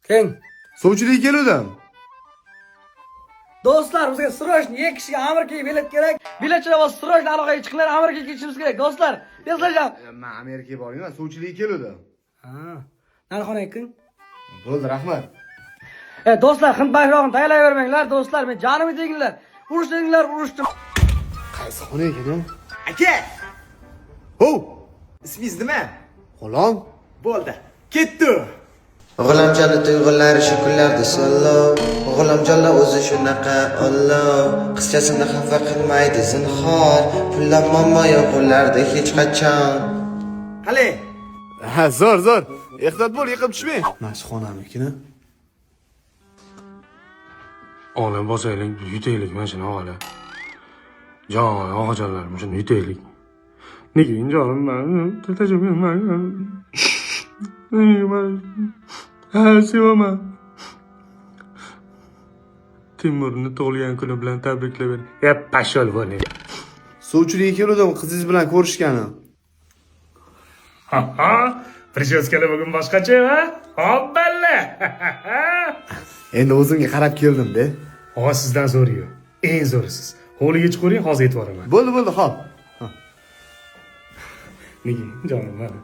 Teng. Sovchilik keluvdim. Do'stlar, bizga srochni 2 kishiga Amerikaga bilet kerak. Biletchilar bo'lsa srochni aloqaga chiqinglar, Amerikaga ketishimiz kerak, do'stlar. Tezlasham. Men Amerikaga boryapman, sovchilik keluvdim. Ha. Narxonaga kiring. Bo'ldi, rahmat. Do'stlar, hind bayrog'ini tayyorlayvermanglar, do'stlar. Men jonimni teginglar. Urishdim. Qaysi xona ekan? Aka, Ho! ismingiz nima? G'ulom. Bo'ldi. Ketdi. G'ulamjonni tuyg'unlari shu kunlarda so'llov. G'ulamjonlar o'zi shunaqa Alloh. Qizchasini xafa qilmaydi zinhor. Pullar muammo yo'q qo'llarda hech qachon. Qale, Ha, zo'r. Ehtiyot bo'l, yiqilib tushmang. Mana xonamikini. Oğlan basaylik, yutaylik ben şimdi hala. Can, ağacanlar, şimdi yutaylik. Ne gibi canım ben, teteciğim ben. Ne gibi ben, her sevama. Timur'un tug'ilgan kuni bilan tabriklar ber. Ya pashol bo'l. Sovchilik keluvdim, qizingiz bilan ko'rishgani. Ha, Prisyoskalar bugun boshqacha va? Hoppalla. Endi o'zimga qarab keldim-da. Hozir sizdan zo'riyu. Eng zo'risiz. Hovliga chiqaring, hozir aytib boraman. Bo'ldi, hop. Nega, jonim mana.